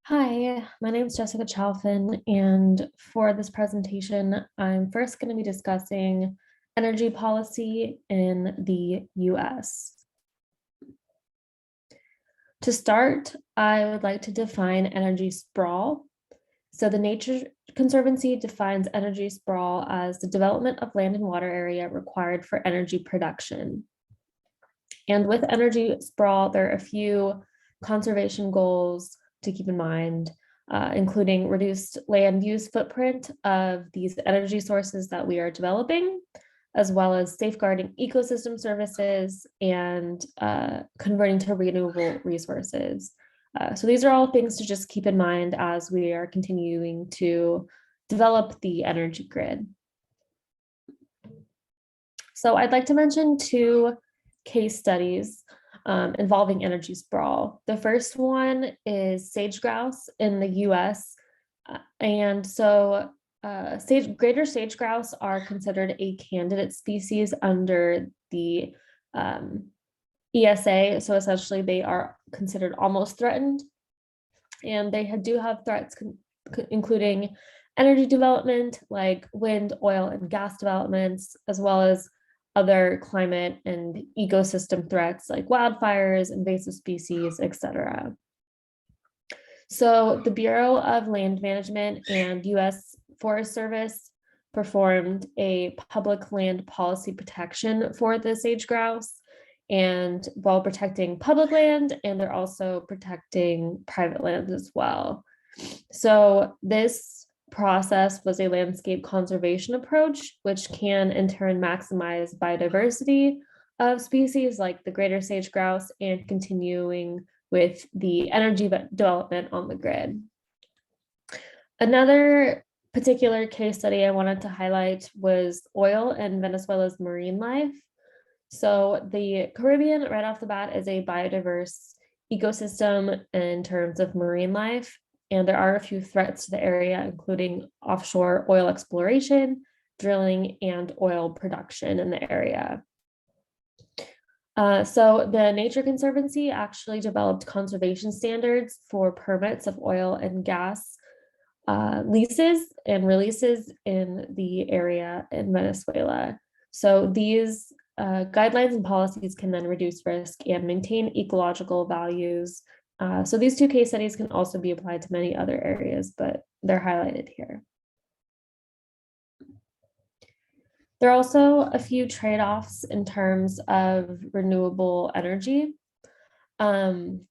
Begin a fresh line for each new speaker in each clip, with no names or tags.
Hi, my name is Jessica Chalfin, and for this presentation, I'm first going to be discussing energy policy in the US. To start, I would like to define energy sprawl. So the Nature Conservancy defines energy sprawl as the development of land and water area required for energy production. And with energy sprawl, there are a few conservation goals to keep in mind, including reduced land use footprint of these energy sources that we are developing, as well as safeguarding ecosystem services and converting to renewable resources. So these are all things to just keep in mind as we are continuing to develop the energy grid. So I'd like to mention two case studies involving energy sprawl. The first one is sage grouse in the US. And so greater sage grouse are considered a candidate species under the ESA. So essentially they are considered almost threatened. And they do have threats including energy development like wind, oil, and gas developments, as well as other climate and ecosystem threats like wildfires, invasive species, etc. So the Bureau of Land Management and US Forest Service performed a public land policy protection for the sage grouse, and while protecting public land, and they're also protecting private land as well. So this process was a landscape conservation approach, which can in turn maximize biodiversity of species like the greater sage grouse and continuing with the energy development on the grid. Another particular case study I wanted to highlight was oil and Venezuela's marine life. So the Caribbean, right off the bat, is a biodiverse ecosystem in terms of marine life. And there are a few threats to the area, including offshore oil exploration, drilling, and oil production in the area. So the Nature Conservancy actually developed conservation standards for permits of oil and gas leases and releases in the area in Venezuela. So these guidelines and policies can then reduce risk and maintain ecological values. So these two case studies can also be applied to many other areas, but they're highlighted here. There are also a few trade-offs in terms of renewable energy. The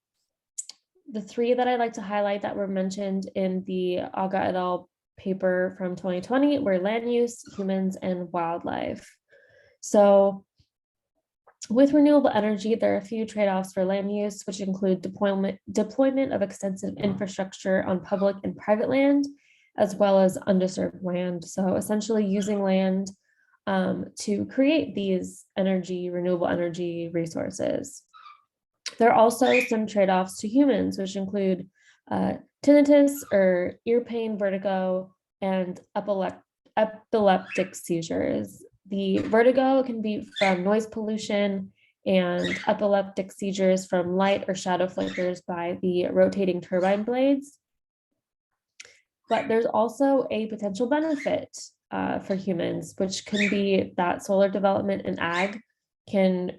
three that I'd like to highlight that were mentioned in the Aga et al. Paper from 2020 were land use, humans, and wildlife. So with renewable energy, there are a few trade-offs for land use, which include deployment of extensive infrastructure on public and private land, as well as undisturbed land. So essentially using land to create these renewable energy resources. There are also some trade-offs to humans, which include tinnitus or ear pain, vertigo, and epileptic seizures. The vertigo can be from noise pollution, and epileptic seizures from light or shadow flickers by the rotating turbine blades. But there's also a potential benefit for humans, which can be that solar development in ag can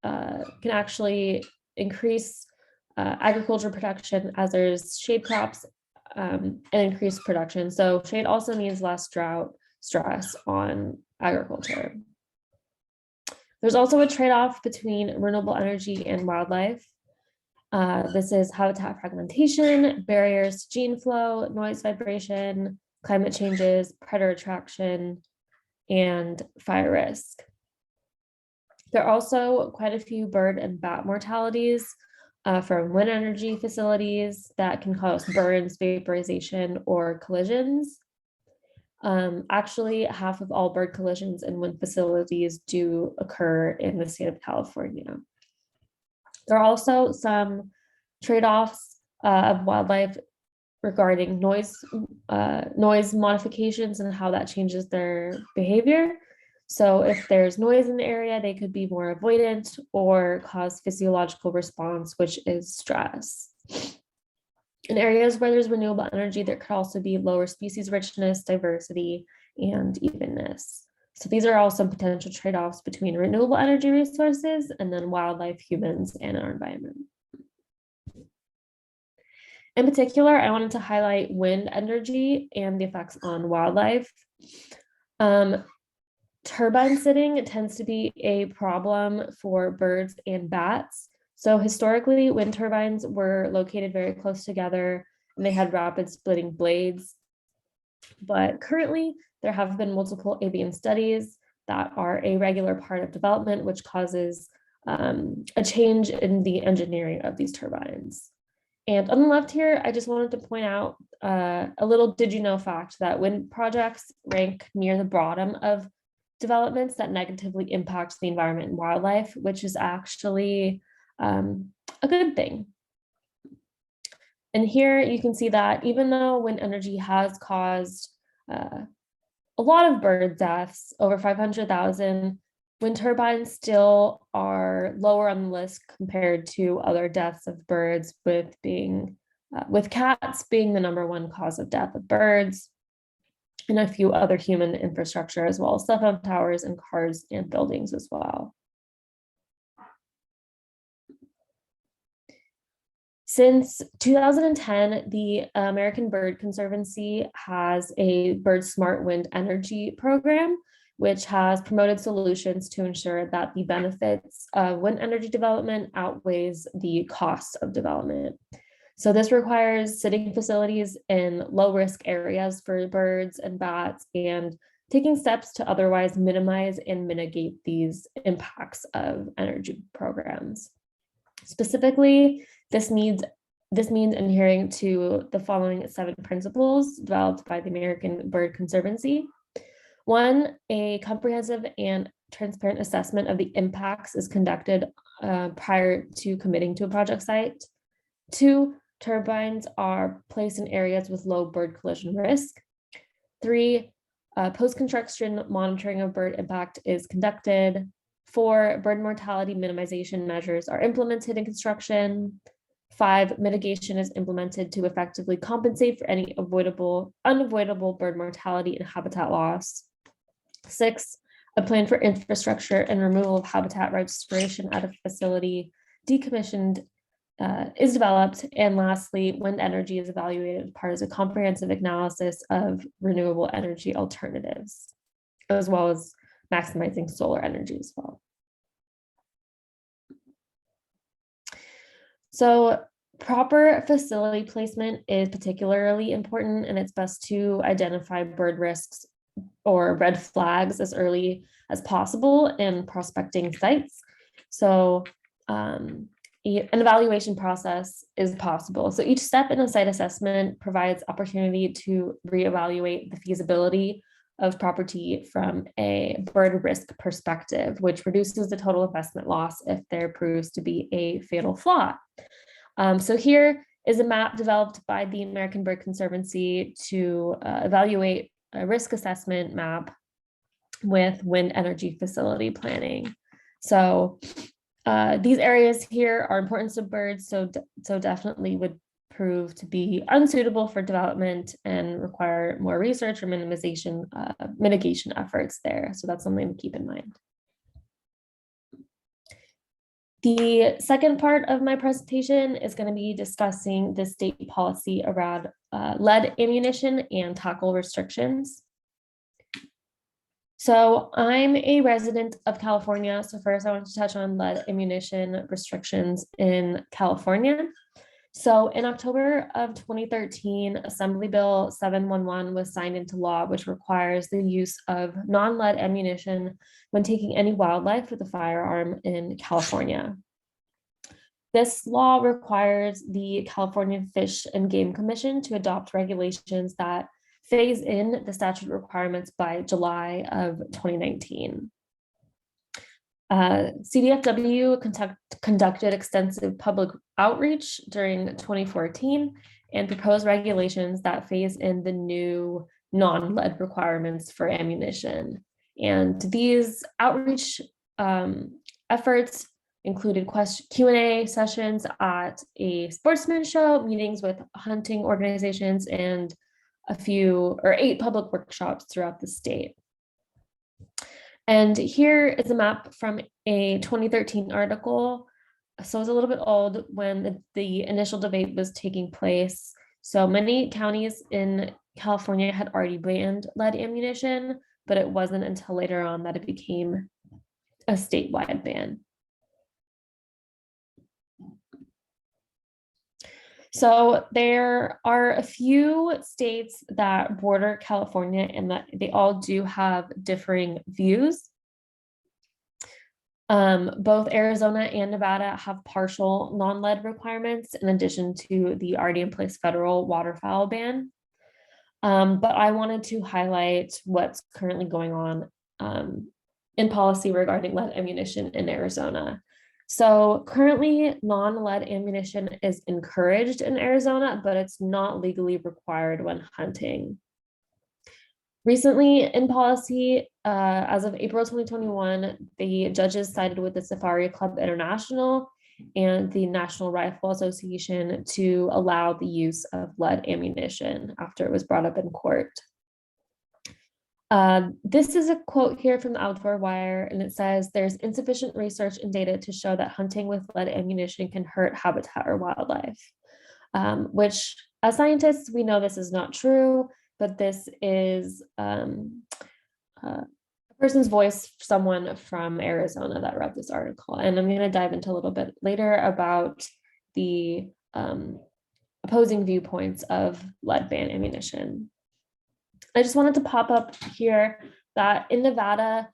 actually increase agriculture production as there's shade crops and increased production. So shade also means less drought stress on agriculture. There's also a trade-off between renewable energy and wildlife. This is habitat fragmentation, barriers to gene flow, noise vibration, climate changes, predator attraction, and fire risk. There are also quite a few bird and bat mortalities from wind energy facilities that can cause burns, vaporization, or collisions. Actually, half of all bird collisions in wind facilities do occur in the state of California. There are also some trade-offs of wildlife regarding noise modifications and how that changes their behavior. So if there's noise in the area, they could be more avoidant or cause physiological response, which is stress. In areas where there's renewable energy, there could also be lower species richness, diversity, and evenness. So these are all some potential trade-offs between renewable energy resources and then wildlife, humans, and our environment. In particular, I wanted to highlight wind energy and the effects on wildlife. Turbine sitting tends to be a problem for birds and bats. So historically, wind turbines were located very close together and they had rapid splitting blades. But currently, there have been multiple avian studies that are a regular part of development, which causes a change in the engineering of these turbines. And on the left here, I just wanted to point out a little did you know fact that wind projects rank near the bottom of developments that negatively impact the environment and wildlife, which is actually a good thing. And here you can see that even though wind energy has caused a lot of bird deaths, over 500,000, wind turbines still are lower on the list compared to other deaths of birds, with cats being the #1 cause of death of birds, and a few other human infrastructure as well, cell phone towers and cars and buildings as well. Since 2010, the American Bird Conservancy has a Bird Smart Wind Energy program, which has promoted solutions to ensure that the benefits of wind energy development outweighs the cost of development. So this requires sitting facilities in low-risk areas for birds and bats and taking steps to otherwise minimize and mitigate these impacts of energy programs. Specifically, this means adhering to the following 7 principles developed by the American Bird Conservancy. 1, a comprehensive and transparent assessment of the impacts is conducted prior to committing to a project site. 2, turbines are placed in areas with low bird collision risk. 3, post-construction monitoring of bird impact is conducted. 4, bird mortality minimization measures are implemented in construction. 5, mitigation is implemented to effectively compensate for any unavoidable bird mortality and habitat loss. 6, a plan for infrastructure and removal of habitat restoration at a facility decommissioned is developed. And lastly, wind energy is evaluated as part of a comprehensive analysis of renewable energy alternatives, as well as maximizing solar energy as well. So proper facility placement is particularly important, and it's best to identify bird risks or red flags as early as possible in prospecting sites. So an evaluation process is possible. So each step in a site assessment provides opportunity to reevaluate the feasibility of property from a bird risk perspective, which reduces the total investment loss if there proves to be a fatal flaw. So here is a map developed by the American Bird Conservancy to evaluate a risk assessment map with wind energy facility planning. So these areas here are important to birds, so definitely would prove to be unsuitable for development and require more research or mitigation efforts there. So that's something to keep in mind. The second part of my presentation is going to be discussing the state policy around lead ammunition and tackle restrictions. So I'm a resident of California. So first I want to touch on lead ammunition restrictions in California. So in October of 2013, Assembly Bill 711 was signed into law, which requires the use of non-lead ammunition when taking any wildlife with a firearm in California. This law requires the California Fish and Game Commission to adopt regulations that phase in the statute requirements by July of 2019. CDFW conducted extensive public outreach during 2014 and proposed regulations that phase in the new non-lead requirements for ammunition. And these outreach efforts included Q&A sessions at a sportsman show, meetings with hunting organizations, and 8 public workshops throughout the state. And here is a map from a 2013 article. So it's a little bit old when the initial debate was taking place. So many counties in California had already banned lead ammunition, but it wasn't until later on that it became a statewide ban. So there are a few states that border California and that they all do have differing views. Both Arizona and Nevada have partial non-lead requirements in addition to the already in place federal waterfowl ban. But I wanted to highlight what's currently going on in policy regarding lead ammunition in Arizona. So currently non-lead ammunition is encouraged in Arizona, but it's not legally required when hunting. Recently in policy, as of April 2021, the judges sided with the Safari Club International and the National Rifle Association to allow the use of lead ammunition after it was brought up in court. This is a quote here from the Outdoor Wire, and it says, "There's insufficient research and data to show that hunting with lead ammunition can hurt habitat or wildlife," which as scientists, we know this is not true, but this is a person's voice, someone from Arizona that read this article. And I'm going to dive into a little bit later about the opposing viewpoints of lead ban ammunition. I just wanted to pop up here that in Nevada,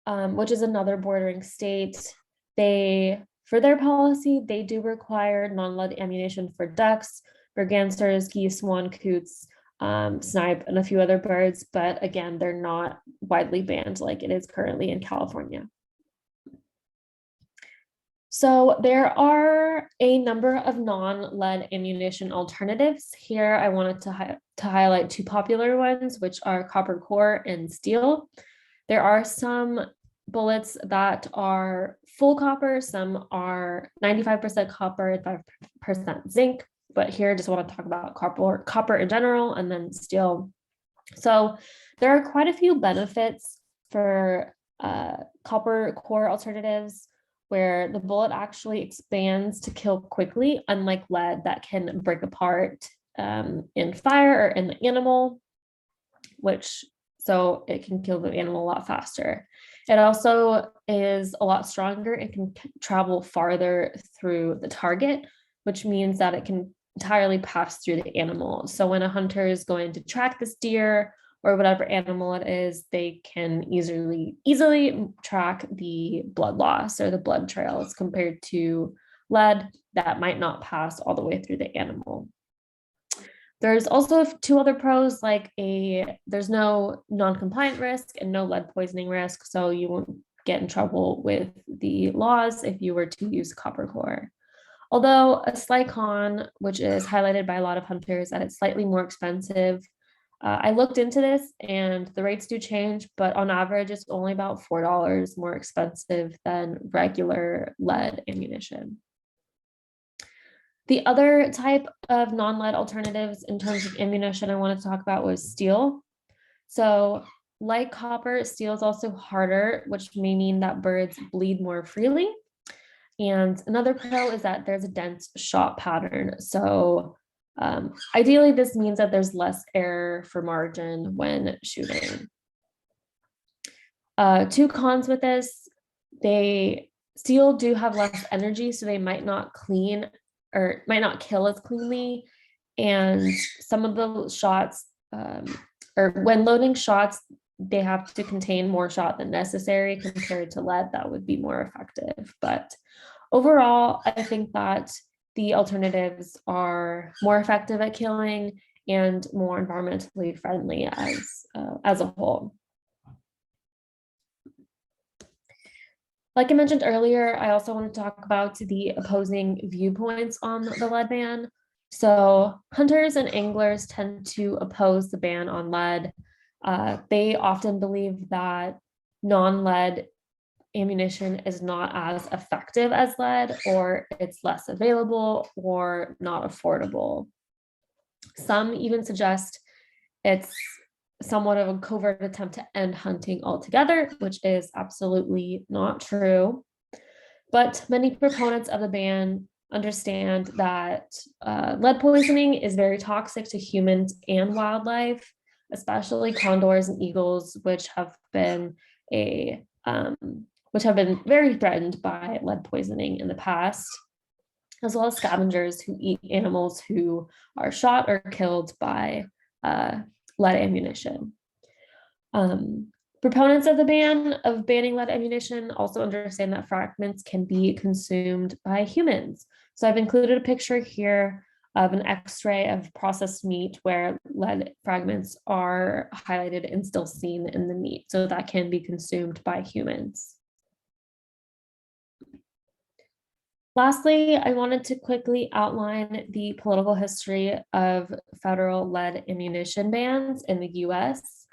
which is another bordering state, for their policy, they do require non-lead ammunition for ducks, mergansers, geese, swan, coots, snipe, and a few other birds. But again, they're not widely banned like it is currently in California. So there are a number of non-lead ammunition alternatives. Here I wanted to highlight 2 popular ones, which are copper core and steel. There are some bullets that are full copper, some are 95% copper and 5% zinc, but here I just want to talk about copper in general and then steel. So there are quite a few benefits for copper core alternatives, where the bullet actually expands to kill quickly, unlike lead that can break apart in fire or in the animal, so it can kill the animal a lot faster. It also is a lot stronger and can travel farther through the target, which means that it can entirely pass through the animal. So when a hunter is going to track this deer or whatever animal it is, they can easily track the blood loss or the blood trails compared to lead that might not pass all the way through the animal. There's also 2 other pros, like there's no non-compliant risk and no lead poisoning risk, so you won't get in trouble with the laws if you were to use copper core. Although a slight con, which is highlighted by a lot of hunters, that it's slightly more expensive. I looked into this and the rates do change, but on average, it's only about $4 more expensive than regular lead ammunition. The other type of non-lead alternatives in terms of ammunition I wanted to talk about was steel. So like copper, steel is also harder, which may mean that birds bleed more freely. And another pro is that there's a dense shot pattern. So ideally, this means that there's less error for margin when shooting. 2 cons with this: steel do have less energy, so they might not kill as cleanly. And some of the shots, or when loading shots, they have to contain more shot than necessary compared to lead that would be more effective. But overall, I think that the alternatives are more effective at killing and more environmentally friendly as a whole. Like I mentioned earlier, I also want to talk about the opposing viewpoints on the lead ban. So hunters and anglers tend to oppose the ban on lead. They often believe that non-lead ammunition is not as effective as lead, or it's less available or not affordable. Some even suggest it's somewhat of a covert attempt to end hunting altogether, which is absolutely not true. But many proponents of the ban understand that lead poisoning is very toxic to humans and wildlife, especially condors and eagles, which have been very threatened by lead poisoning in the past, as well as scavengers who eat animals who are shot or killed by lead ammunition. Proponents of the banning lead ammunition also understand that fragments can be consumed by humans. So I've included a picture here of an X-ray of processed meat where lead fragments are highlighted and still seen in the meat. So that can be consumed by humans. Lastly, I wanted to quickly outline the political history of federal lead ammunition bans in the US.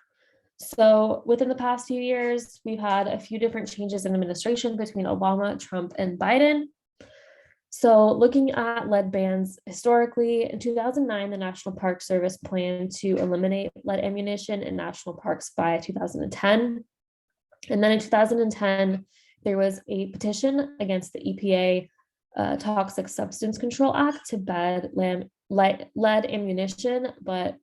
So within the past few years, we've had a few different changes in administration between Obama, Trump, and Biden. So looking at lead bans historically, in 2009, the National Park Service planned to eliminate lead ammunition in national parks by 2010. And then in 2010, there was a petition against the EPA Toxic Substance Control Act to ban lead ammunition, but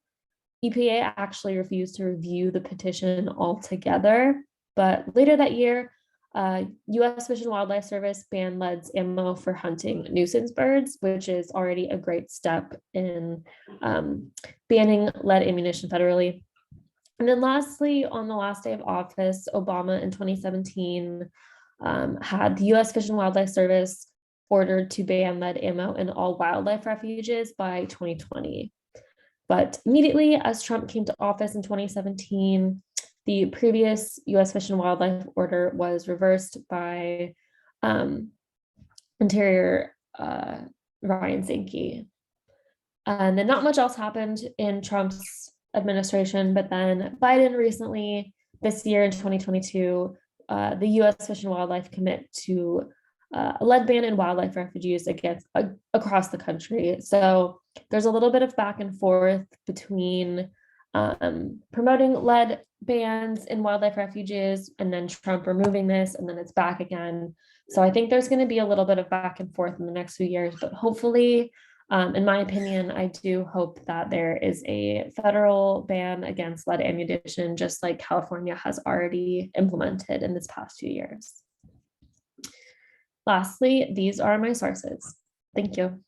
EPA actually refused to review the petition altogether. But later that year, U.S. Fish and Wildlife Service banned lead's ammo for hunting nuisance birds, which is already a great step in banning lead ammunition federally. And then lastly, on the last day of office, Obama in 2017 had the U.S. Fish and Wildlife Service ordered to ban lead ammo in all wildlife refuges by 2020. But immediately as Trump came to office in 2017, the previous U.S. Fish and Wildlife order was reversed by Interior Ryan Zinke. And then not much else happened in Trump's administration, but then Biden recently, this year in 2022, the U.S. Fish and Wildlife commit to a lead ban in wildlife refuges across the country. So there's a little bit of back and forth between promoting lead bans in wildlife refuges and then Trump removing this, and then it's back again. So I think there's going to be a little bit of back and forth in the next few years, but hopefully, in my opinion, I do hope that there is a federal ban against lead ammunition, just like California has already implemented in this past few years. Lastly, these are my sources. Thank you.